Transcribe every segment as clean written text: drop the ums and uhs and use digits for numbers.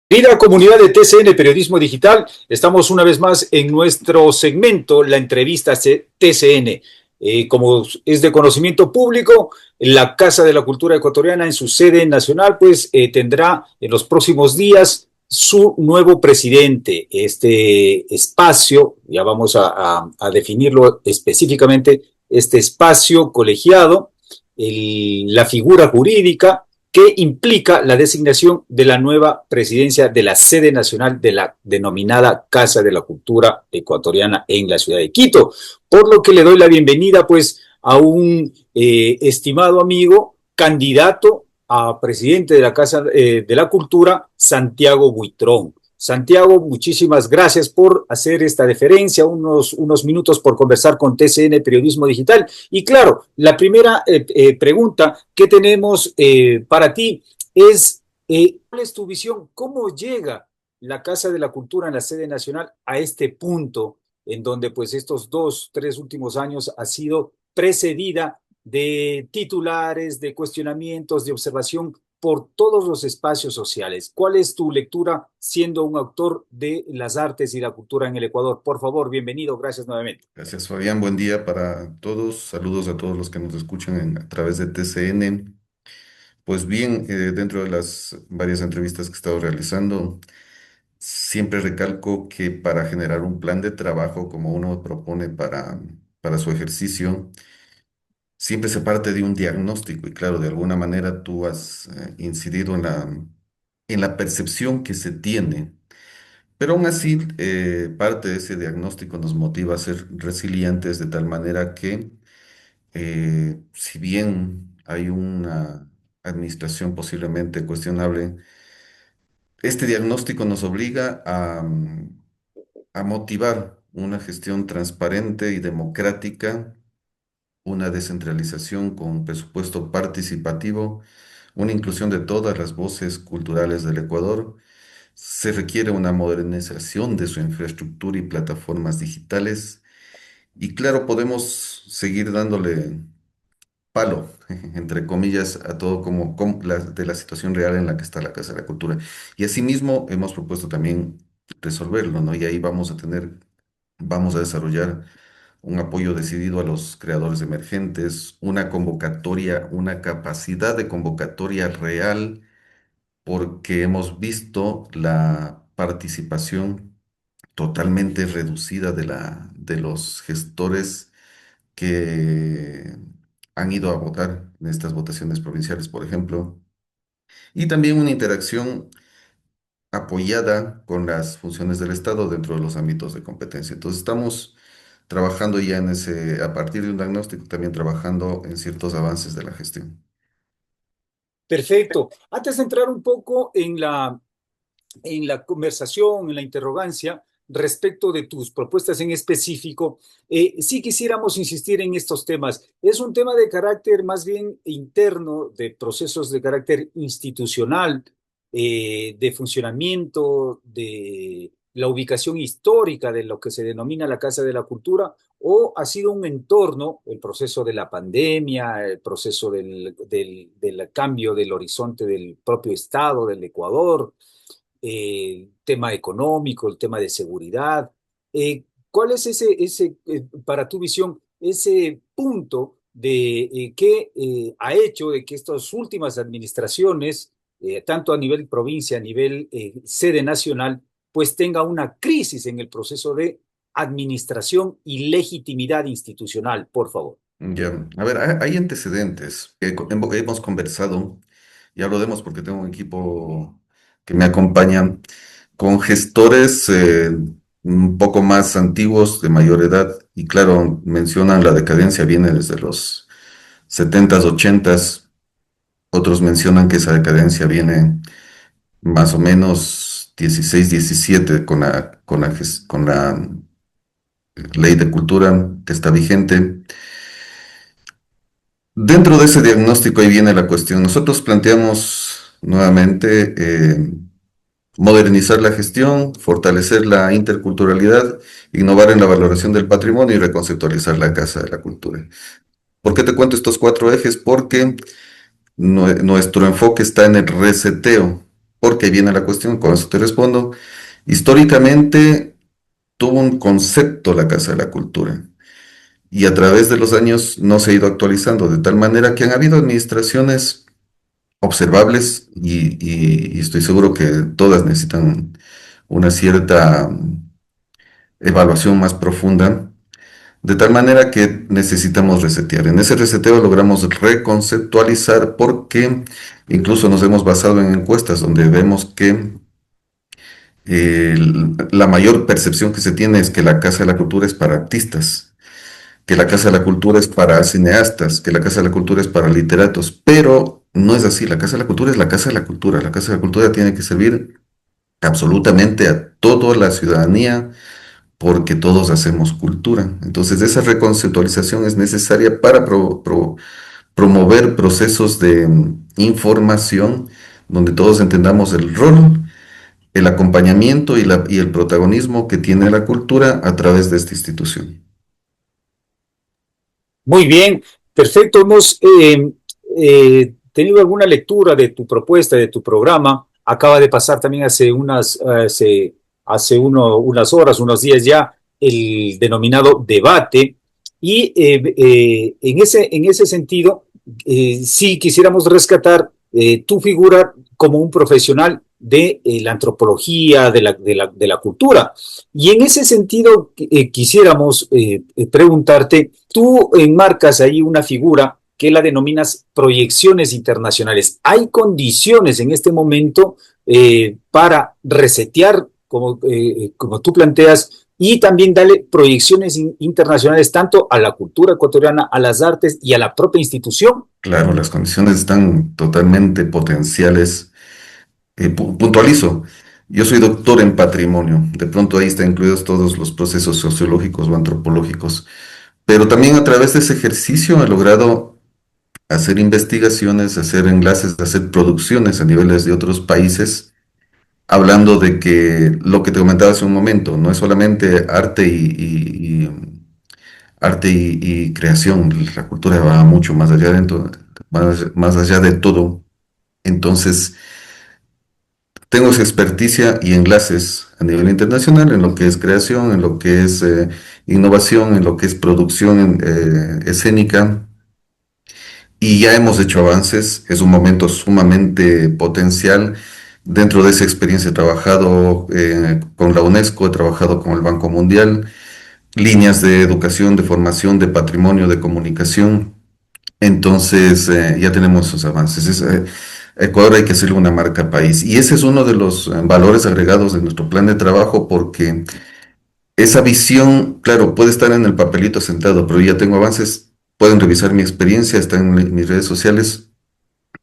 Querida comunidad de TCN Periodismo Digital, estamos una vez más en nuestro segmento, la entrevista TCN. Como es de conocimiento público, la Casa de la Cultura Ecuatoriana en su sede nacional, pues tendrá en los próximos días su nuevo presidente. Este espacio, ya vamos a definirlo específicamente, este espacio colegiado, la figura jurídica que implica la designación de la nueva presidencia de la sede nacional de la denominada Casa de la Cultura Ecuatoriana en la ciudad de Quito. Por lo que le doy la bienvenida pues a un estimado amigo, candidato a presidente de la Casa de la Cultura, Santiago Buitrón. Santiago, muchísimas gracias por hacer esta deferencia, unos minutos por conversar con TCN Periodismo Digital. Y claro, la primera pregunta que tenemos para ti es, ¿cuál es tu visión? ¿Cómo llega la Casa de la Cultura en la sede nacional a este punto en donde pues estos dos, tres últimos años ha sido precedida de titulares, de cuestionamientos, de observación por todos los espacios sociales? ¿Cuál es tu lectura siendo un autor de las artes y la cultura en el Ecuador? Por favor, bienvenido, gracias nuevamente. Gracias, Fabián. Buen día para todos. Saludos a todos los que nos escuchan a través de TCN. Pues bien, dentro de las varias entrevistas que he estado realizando, siempre recalco que para generar un plan de trabajo como uno propone para su ejercicio, siempre se parte de un diagnóstico y claro, de alguna manera tú has incidido en la percepción que se tiene. Pero aún así, parte de ese diagnóstico nos motiva a ser resilientes de tal manera que si bien hay una administración posiblemente cuestionable, este diagnóstico nos obliga a motivar una gestión transparente y democrática, una descentralización con presupuesto participativo, una inclusión de todas las voces culturales del Ecuador. Se requiere una modernización de su infraestructura y plataformas digitales. Y claro, podemos seguir dándole palo, entre comillas, a todo de la situación real en la que está la Casa de la Cultura. Y asimismo hemos propuesto también resolverlo, ¿no? Y ahí vamos a desarrollar un apoyo decidido a los creadores emergentes, una convocatoria, una capacidad de convocatoria real, porque hemos visto la participación totalmente reducida de los gestores que han ido a votar en estas votaciones provinciales, por ejemplo, y también una interacción apoyada con las funciones del Estado dentro de los ámbitos de competencia. Entonces estamos trabajando ya a partir de un diagnóstico, también trabajando en ciertos avances de la gestión. Perfecto. Antes de entrar un poco en la conversación, en la interrogancia respecto de tus propuestas en específico, sí quisiéramos insistir en estos temas. Es un tema de carácter más bien interno, de procesos de carácter institucional, de funcionamiento, de la ubicación histórica de lo que se denomina la Casa de la Cultura, o ha sido un entorno, el proceso de la pandemia, el proceso del cambio del horizonte del propio Estado, del Ecuador, el tema económico, el tema de seguridad. ¿Cuál es para tu visión, ese punto de que ha hecho de que estas últimas administraciones, tanto a nivel provincia, a nivel sede nacional, pues tenga una crisis en el proceso de administración y legitimidad institucional, por favor? Ya, a ver, hay antecedentes. Hemos conversado, y hablo de hemos porque tengo un equipo que me acompaña, con gestores un poco más antiguos, de mayor edad, y claro, mencionan la decadencia viene desde los 70s, 80s, otros mencionan que esa decadencia viene más o menos 16, 17 con la ley de cultura que está vigente. Dentro de ese diagnóstico ahí viene la cuestión. Nosotros planteamos nuevamente modernizar la gestión, fortalecer la interculturalidad, innovar en la valoración del patrimonio y reconceptualizar la Casa de la Cultura. ¿Por qué te cuento estos cuatro ejes? Porque nuestro enfoque está en el reseteo. porque ahí viene la cuestión, con eso te respondo. Históricamente tuvo un concepto la Casa de la Cultura y a través de los años no se ha ido actualizando, de tal manera que han habido administraciones observables y estoy seguro que todas necesitan una cierta evaluación más profunda, de tal manera que necesitamos resetear. En ese reseteo logramos reconceptualizar porque incluso nos hemos basado en encuestas donde vemos que la mayor percepción que se tiene es que la Casa de la Cultura es para artistas, que la Casa de la Cultura es para cineastas, que la Casa de la Cultura es para literatos, pero no es así. La Casa de la Cultura es la Casa de la Cultura. La Casa de la Cultura tiene que servir absolutamente a toda la ciudadanía porque todos hacemos cultura. Entonces, esa reconceptualización es necesaria para promover procesos de información donde todos entendamos el rol, el acompañamiento y el protagonismo que tiene la cultura a través de esta institución. Muy bien, perfecto. Hemos tenido alguna lectura de tu propuesta, de tu programa. Acaba de pasar también unas horas, unos días ya, el denominado debate. Y en ese sentido, sí quisiéramos rescatar tu figura como un profesional de la antropología, de la cultura. Y en ese sentido, quisiéramos preguntarte, tú enmarcas ahí una figura que la denominas proyecciones internacionales. ¿Hay condiciones en este momento para resetear, como tú planteas, y también darle proyecciones internacionales tanto a la cultura ecuatoriana, a las artes y a la propia institución? Claro, las condiciones están totalmente potenciales. Puntualizo, yo soy doctor en patrimonio, de pronto ahí están incluidos todos los procesos sociológicos o antropológicos, pero también a través de ese ejercicio he logrado hacer investigaciones, hacer enlaces, hacer producciones a niveles de otros países, hablando de que lo que te comentaba hace un momento, no es solamente arte y creación, la cultura va mucho más allá más allá de todo. Entonces, tengo esa experticia y enlaces a nivel internacional en lo que es creación, en lo que es innovación, en lo que es producción escénica, y ya hemos hecho avances. Es un momento sumamente potencial. Dentro de esa experiencia he trabajado con la UNESCO, he trabajado con el Banco Mundial, líneas de educación, de formación, de patrimonio, de comunicación. Entonces, ya tenemos esos avances. Ecuador hay que hacerle una marca país. Y ese es uno de los valores agregados de nuestro plan de trabajo, porque esa visión, claro, puede estar en el papelito sentado, pero ya tengo avances. Pueden revisar mi experiencia, está en mis redes sociales.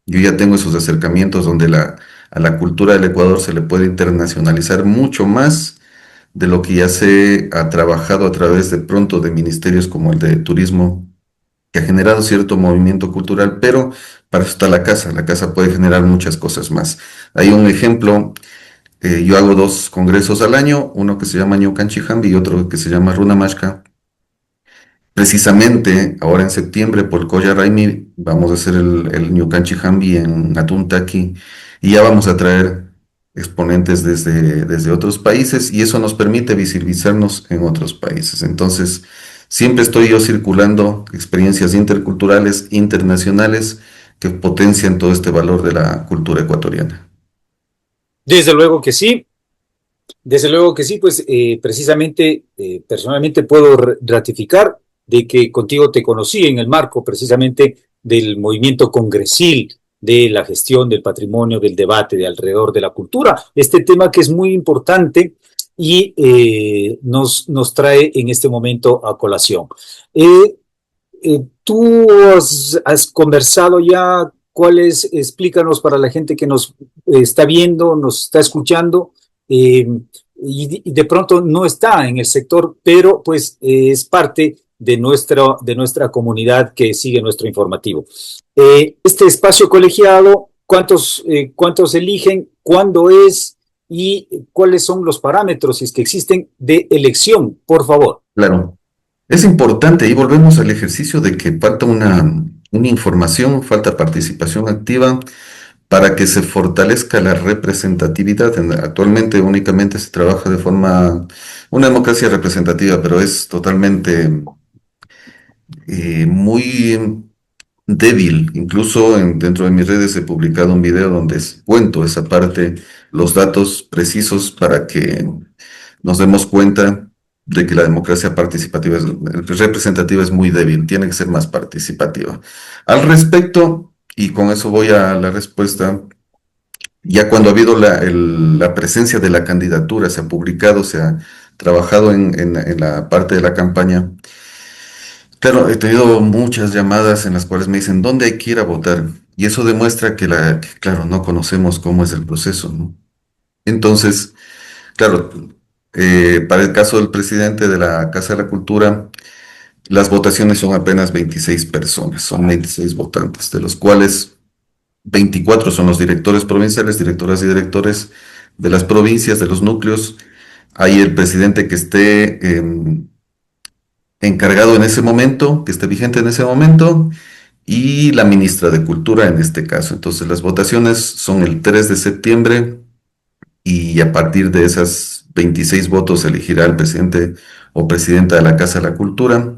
Yo ya tengo esos acercamientos donde a la cultura del Ecuador se le puede internacionalizar mucho más de lo que ya se ha trabajado a través de pronto de ministerios como el de turismo, que ha generado cierto movimiento cultural, pero para eso está la casa puede generar muchas cosas más. Hay un ejemplo, yo hago dos congresos al año, uno que se llama Ñucanchihambi y otro que se llama Runamashka. Precisamente ahora en septiembre por Koya Raimi vamos a hacer el Ñucanchihambi en Atuntaki y ya vamos a traer exponentes desde otros países y eso nos permite visibilizarnos en otros países. Entonces, siempre estoy yo circulando experiencias interculturales, internacionales, que potencian todo este valor de la cultura ecuatoriana. Desde luego que sí. Desde luego que sí, pues precisamente, personalmente puedo ratificar de que contigo te conocí en el marco precisamente del movimiento congresil, de la gestión del patrimonio, del debate de alrededor de la cultura. Este tema que es muy importante y nos trae en este momento a colación. ¿Tú has conversado ya cuáles, explícanos para la gente que nos está viendo, nos está escuchando, eh, y de pronto no está en el sector, pero pues es parte de nuestra comunidad que sigue nuestro informativo? Este espacio colegiado, ¿cuántos eligen? ¿Cuándo es? ¿Y cuáles son los parámetros, si es que existen, de elección? Por favor. Claro, es importante y volvemos al ejercicio de que falta una información, falta participación activa para que se fortalezca la representatividad. Actualmente únicamente se trabaja de forma, una democracia representativa, pero es totalmente muy débil. Incluso dentro de mis redes he publicado un video donde cuento esa parte, los datos precisos para que nos demos cuenta de que la democracia participativa, representativa es muy débil, tiene que ser más participativa. Al respecto, y con eso voy a la respuesta, ya cuando ha habido la presencia de la candidatura, se ha publicado, se ha trabajado en la parte de la campaña. Claro, he tenido muchas llamadas en las cuales me dicen dónde hay que ir a votar. Y eso demuestra que, claro, no conocemos cómo es el proceso, ¿no? Entonces, claro, para el caso del presidente de la Casa de la Cultura, las votaciones son apenas 26 personas, son 26 votantes, de los cuales 24 son los directores provinciales, directoras y directores de las provincias, de los núcleos. Hay el presidente que esté encargado en ese momento, que esté vigente en ese momento, y la ministra de Cultura en este caso. Entonces, las votaciones son el 3 de septiembre y a partir de esas 26 votos se elegirá el presidente o presidenta de la Casa de la Cultura,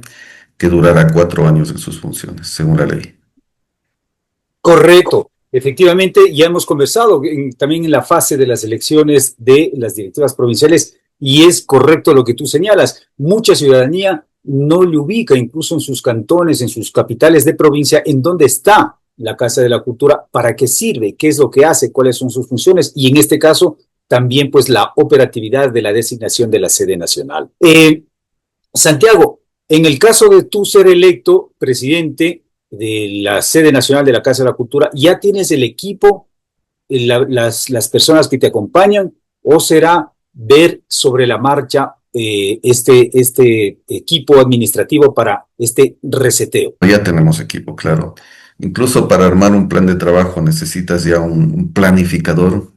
que durará 4 años en sus funciones, según la ley. Correcto. Efectivamente, ya hemos conversado también en la fase de las elecciones de las directivas provinciales y es correcto lo que tú señalas. Mucha ciudadanía no le ubica incluso en sus cantones, en sus capitales de provincia, en dónde está la Casa de la Cultura, para qué sirve, qué es lo que hace, cuáles son sus funciones y en este caso también pues la operatividad de la designación de la sede nacional. Santiago, en el caso de tú ser electo presidente de la sede nacional de la Casa de la Cultura, ¿ya tienes el equipo, las personas que te acompañan, o será ver sobre la marcha este equipo administrativo para este reseteo? Ya tenemos equipo, claro. Incluso para armar un plan de trabajo necesitas ya un planificador,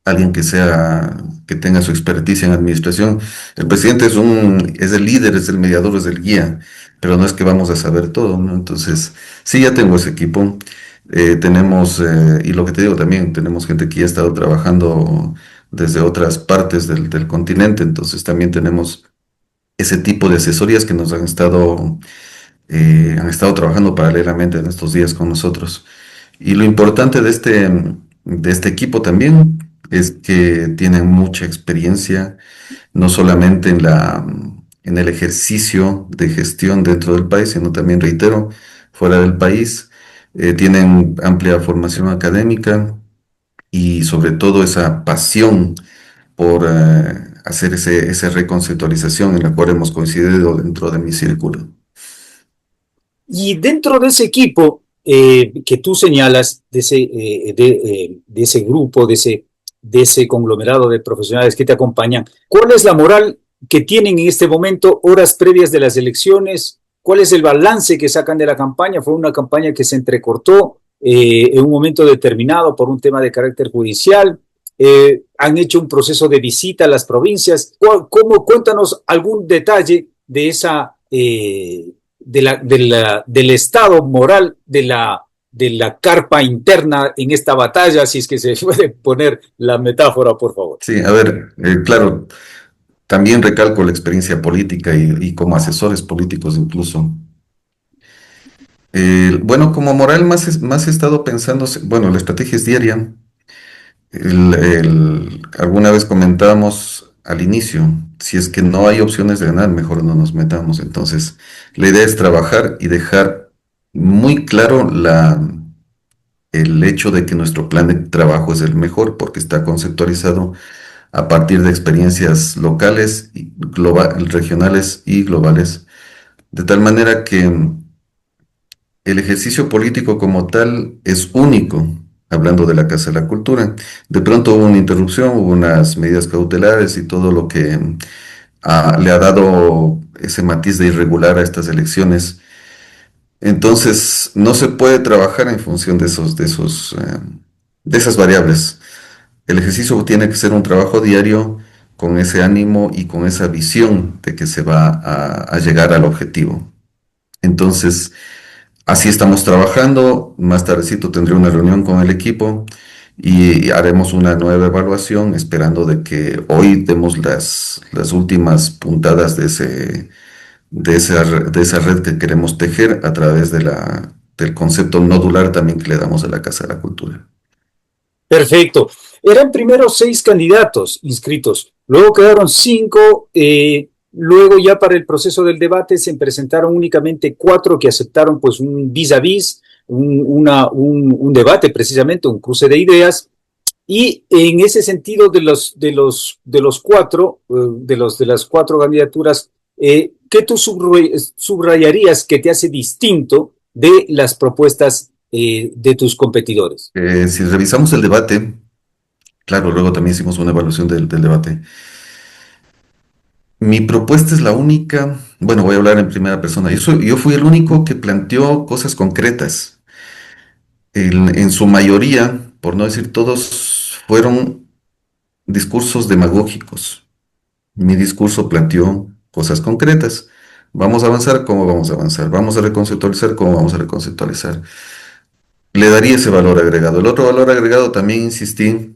alguien que tenga su experticia en administración. El presidente es el líder, es el mediador, es el guía, pero no es que vamos a saber todo, ¿no? Entonces, sí, ya tengo ese equipo. Tenemos, y lo que te digo también, tenemos gente que ya ha estado trabajando desde otras partes del continente, entonces también tenemos ese tipo de asesorías que nos han estado trabajando paralelamente en estos días con nosotros. Y lo importante de este equipo también es que tienen mucha experiencia, no solamente en el ejercicio de gestión dentro del país, sino también, reitero, fuera del país. Tienen amplia formación académica y sobre todo esa pasión por hacer esa reconceptualización en la cual hemos coincidido dentro de mi círculo. Y dentro de ese equipo que tú señalas, de ese grupo, de ese conglomerado de profesionales que te acompañan, ¿cuál es la moral que tienen en este momento, horas previas de las elecciones? ¿Cuál es el balance que sacan de la campaña? Fue una campaña que se entrecortó en un momento determinado por un tema de carácter judicial. Han hecho un proceso de visita a las provincias. Cuéntanos algún detalle de esa del estado moral de la carpa interna en esta batalla, si es que se puede poner la metáfora, por favor. Sí, a ver, claro, también recalco la experiencia política y como asesores políticos incluso. Bueno, como moral más he estado pensando, bueno, la estrategia es diaria. Alguna vez comentábamos al inicio, si es que no hay opciones de ganar, mejor no nos metamos. Entonces, la idea es trabajar y dejar muy claro el hecho de que nuestro plan de trabajo es el mejor porque está conceptualizado a partir de experiencias locales, regionales y globales, de tal manera que el ejercicio político como tal es único, hablando de la Casa de la Cultura. De pronto hubo una interrupción, hubo unas medidas cautelares y todo lo que le ha dado ese matiz de irregular a estas elecciones. Entonces, no se puede trabajar en función de esas variables. El ejercicio tiene que ser un trabajo diario con ese ánimo y con esa visión de que se va a llegar al objetivo. Entonces, Así estamos trabajando. Más tardecito tendré una reunión con el equipo y haremos una nueva evaluación, esperando de que hoy demos las últimas puntadas de esa red que queremos tejer a través del concepto nodular también que le damos a la Casa de la Cultura. Perfecto. Eran primero 6 candidatos inscritos, luego quedaron 5, luego ya para el proceso del debate se presentaron únicamente 4 que aceptaron pues un vis a vis, un debate precisamente, un cruce de ideas, y en ese sentido de los 4, de las 4 candidaturas, ¿qué tú subrayarías que te hace distinto de las propuestas de tus competidores? Si revisamos el debate, claro, luego también hicimos una evaluación del debate. Mi propuesta es la única, bueno, voy a hablar en primera persona. Yo fui el único que planteó cosas concretas. En su mayoría, por no decir todos, fueron discursos demagógicos. Mi discurso planteó cosas concretas. Vamos a avanzar, ¿cómo vamos a avanzar? Vamos a reconceptualizar, ¿cómo vamos a reconceptualizar? Le daría ese valor agregado. El otro valor agregado también insistí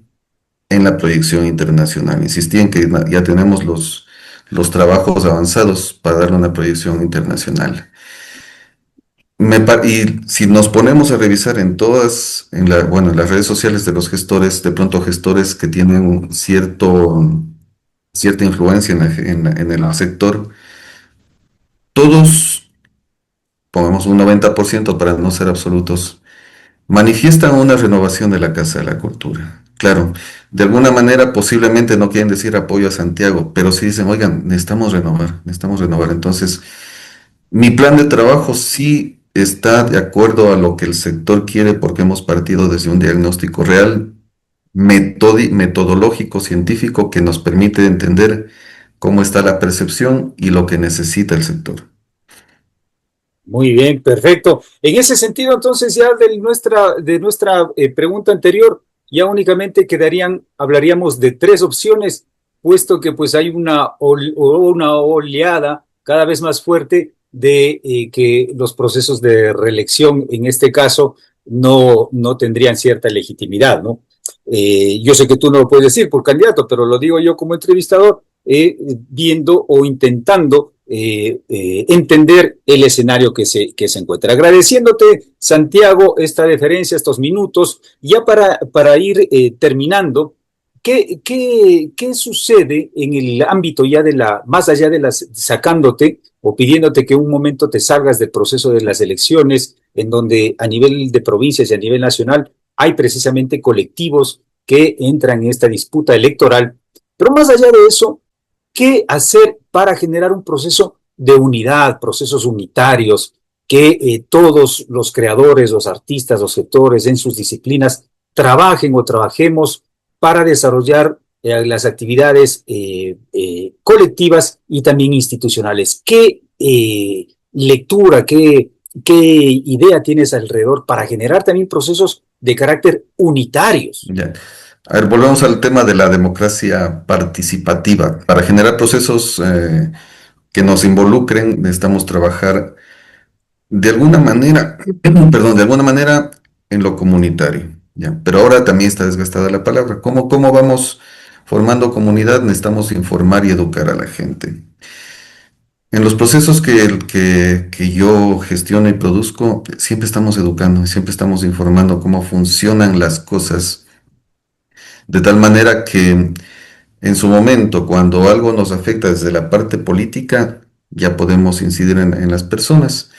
en la proyección internacional. Insistí en que ya tenemos los trabajos avanzados para darle una proyección internacional. Y si nos ponemos a revisar en todas, bueno, en las redes sociales de los gestores, de pronto gestores que tienen cierta influencia en el sector, todos, pongamos un 90% para no ser absolutos, manifiestan una renovación de la Casa de la Cultura. Claro, de alguna manera posiblemente no quieren decir apoyo a Santiago, pero sí dicen, oigan, necesitamos renovar, necesitamos renovar. Entonces, mi plan de trabajo sí está de acuerdo a lo que el sector quiere porque hemos partido desde un diagnóstico real, metodológico, científico, que nos permite entender cómo está la percepción y lo que necesita el sector. Muy bien, perfecto. En ese sentido, entonces, ya de nuestra pregunta anterior, ya únicamente hablaríamos de 3 opciones, puesto que pues hay una oleada cada vez más fuerte de que los procesos de reelección, en este caso, no tendrían cierta legitimidad, ¿no? Yo sé que tú no lo puedes decir por candidato, pero lo digo yo como entrevistador, viendo o intentando entender el escenario que se encuentra. Agradeciéndote, Santiago, esta deferencia, estos minutos, ya para ir terminando. ¿Qué sucede en el ámbito ya más allá de sacándote o pidiéndote que un momento te salgas del proceso de las elecciones, en donde a nivel de provincias y a nivel nacional hay precisamente colectivos que entran en esta disputa electoral? Pero más allá de eso, ¿qué hacer para generar un proceso de unidad, procesos unitarios, que todos los creadores, los artistas, los sectores en sus disciplinas trabajen o trabajemos para desarrollar las actividades colectivas y también institucionales? ¿Qué lectura, qué idea tienes alrededor para generar también procesos de carácter unitarios? Ya. A ver, volvemos al tema de la democracia participativa. Para generar procesos que nos involucren, necesitamos trabajar de alguna manera, perdón, de alguna manera en lo comunitario, ¿ya? Pero ahora también está desgastada la palabra. ¿Cómo vamos formando comunidad? Necesitamos informar y educar a la gente. En los procesos que yo gestiono y produzco, siempre estamos educando, siempre estamos informando cómo funcionan las cosas, de tal manera que en su momento, cuando algo nos afecta desde la parte política, ya podemos incidir en las personas.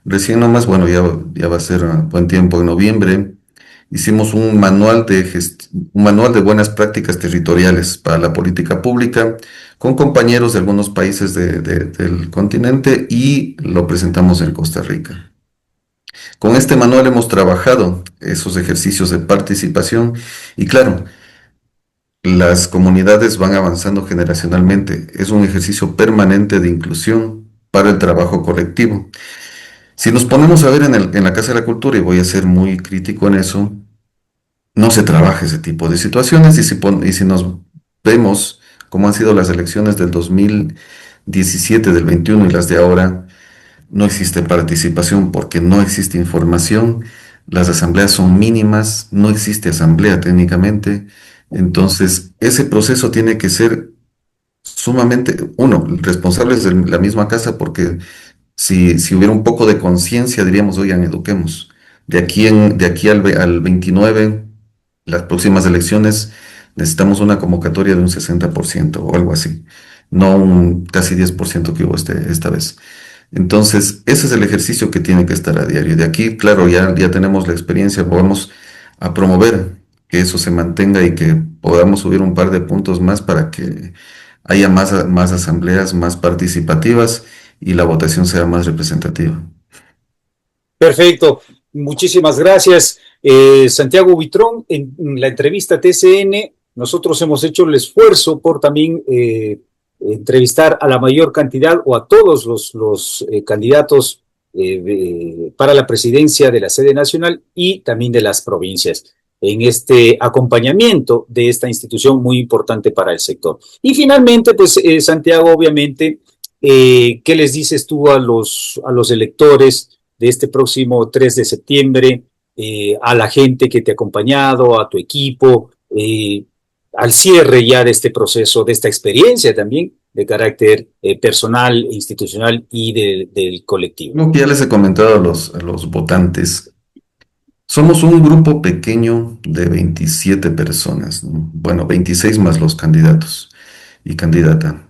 Recién nomás, bueno, ya va a ser buen tiempo, en noviembre, hicimos un manual de buenas prácticas territoriales para la política pública con compañeros de algunos países del continente y lo presentamos en Costa Rica. Con este manual hemos trabajado esos ejercicios de participación y claro, las comunidades van avanzando generacionalmente. Es un ejercicio permanente de inclusión para el trabajo colectivo. Si nos ponemos a ver en la Casa de la Cultura, y voy a ser muy crítico en eso, no se trabaja ese tipo de situaciones. Y si nos vemos cómo han sido las elecciones del 2017, del 21 y las de ahora, no existe participación porque no existe información, las asambleas son mínimas, no existe asamblea técnicamente, entonces ese proceso tiene que ser sumamente, uno, responsables de la misma casa porque si hubiera un poco de conciencia, diríamos, oigan, eduquemos. De aquí al 29, las próximas elecciones, necesitamos una convocatoria de un 60% o algo así, no un casi 10% que hubo esta vez. Entonces, ese es el ejercicio que tiene que estar a diario. De aquí, claro, ya tenemos la experiencia, vamos a promover que eso se mantenga y que podamos subir un par de puntos más para que haya más asambleas más participativas y la votación sea más representativa. Perfecto, muchísimas gracias. Santiago Buitrón, en la entrevista TCN, nosotros hemos hecho el esfuerzo por también entrevistar a la mayor cantidad o a todos los candidatos para la presidencia de la sede nacional y también de las provincias en este acompañamiento de esta institución muy importante para el sector. Y finalmente, pues Santiago, obviamente, ¿qué les dices tú a los electores de este próximo 3 de septiembre, a la gente que te ha acompañado, a tu equipo, al cierre ya de este proceso, de esta experiencia también de carácter personal, institucional y del colectivo? Lo que ya les he comentado a los votantes, somos un grupo pequeño de 27 personas, ¿no? Bueno, 26 más los candidatos y candidata.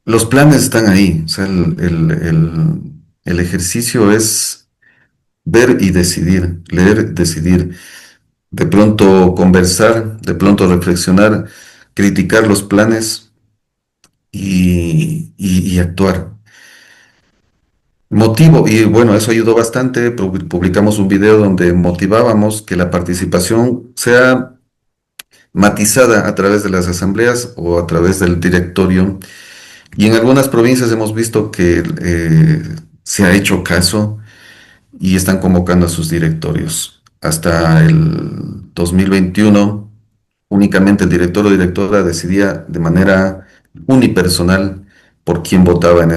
Los planes están ahí, o sea, el ejercicio es ver y decidir, leer, decidir, de pronto conversar, de pronto reflexionar, criticar los planes y actuar. Motivo, y bueno, eso ayudó bastante. Publicamos un video donde motivábamos que la participación sea matizada a través de las asambleas o a través del directorio. Y en algunas provincias hemos visto que se ha hecho caso y están convocando a sus directorios. Hasta el 2021, únicamente el director o directora decidía de manera unipersonal por quién votaba en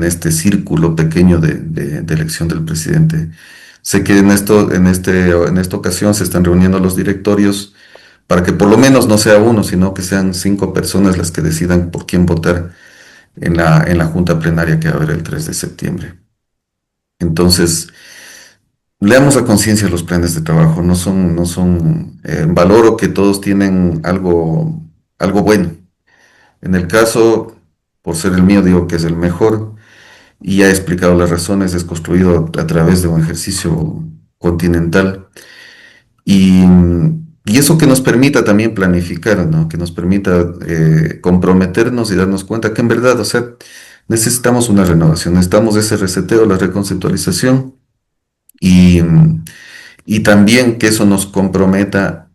este círculo pequeño de elección del presidente. Sé que en esta ocasión se están reuniendo los directorios para que por lo menos no sea uno, sino que sean 5 personas las que decidan por quién votar en la junta plenaria que va a haber el 3 de septiembre. Entonces, leamos a conciencia los planes de trabajo, valoro que todos tienen algo bueno. En el caso, por ser el mío, digo que es el mejor y ya he explicado las razones, es construido a través de un ejercicio continental y, y eso que nos permita también planificar, ¿no? Que nos permita comprometernos y darnos cuenta que en verdad, o sea, necesitamos una renovación, necesitamos ese reseteo, la reconceptualización y, y también que eso nos comprometa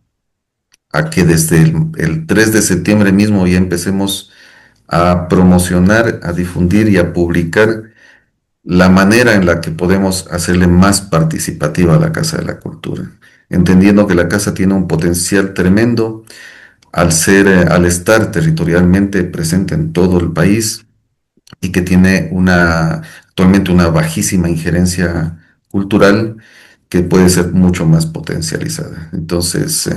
a que desde el 3 de septiembre mismo ya empecemos a promocionar, a difundir y a publicar la manera en la que podemos hacerle más participativa a la Casa de la Cultura, entendiendo que la Casa tiene un potencial tremendo al estar territorialmente presente en todo el país y que tiene actualmente una bajísima injerencia cultural que puede ser mucho más potencializada. Entonces,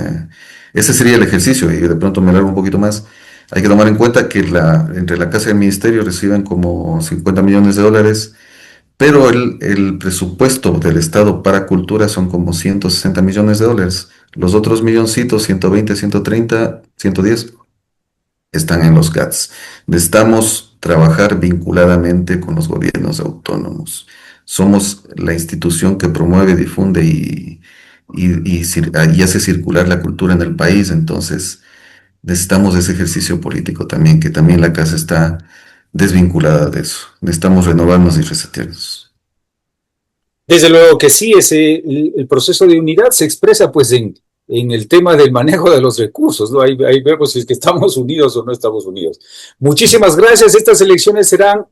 ese sería el ejercicio y de pronto me largo un poquito más. Hay que tomar en cuenta que entre la Casa y el Ministerio reciben como 50 millones de dólares, pero el presupuesto del Estado para cultura son como 160 millones de dólares. Los otros milloncitos, 120, 130, 110, están en los GATS. Necesitamos trabajar vinculadamente con los gobiernos autónomos. Somos la institución que promueve, difunde y hace circular la cultura en el país, entonces necesitamos ese ejercicio político también, que también la casa está desvinculada de eso. Necesitamos renovarnos y resetearnos. Desde luego que sí, el proceso de unidad se expresa pues en el tema del manejo de los recursos, ¿no? Ahí vemos si es que estamos unidos o no estamos unidos. Muchísimas gracias. Estas elecciones serán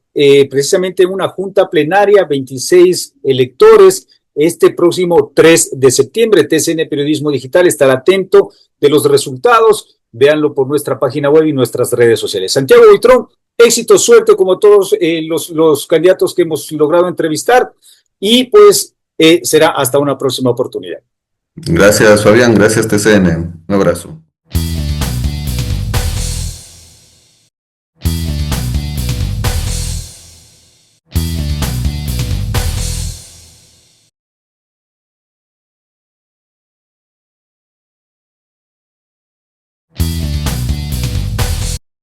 precisamente en una junta plenaria, 26 electores, este próximo 3 de septiembre. TCN Periodismo Digital estará atento de los resultados. Véanlo por nuestra página web y nuestras redes sociales. Santiago Buitrón, éxito, suerte como todos los candidatos que hemos logrado entrevistar y pues será hasta una próxima oportunidad. Gracias, Fabián. Gracias, TCN. Un abrazo.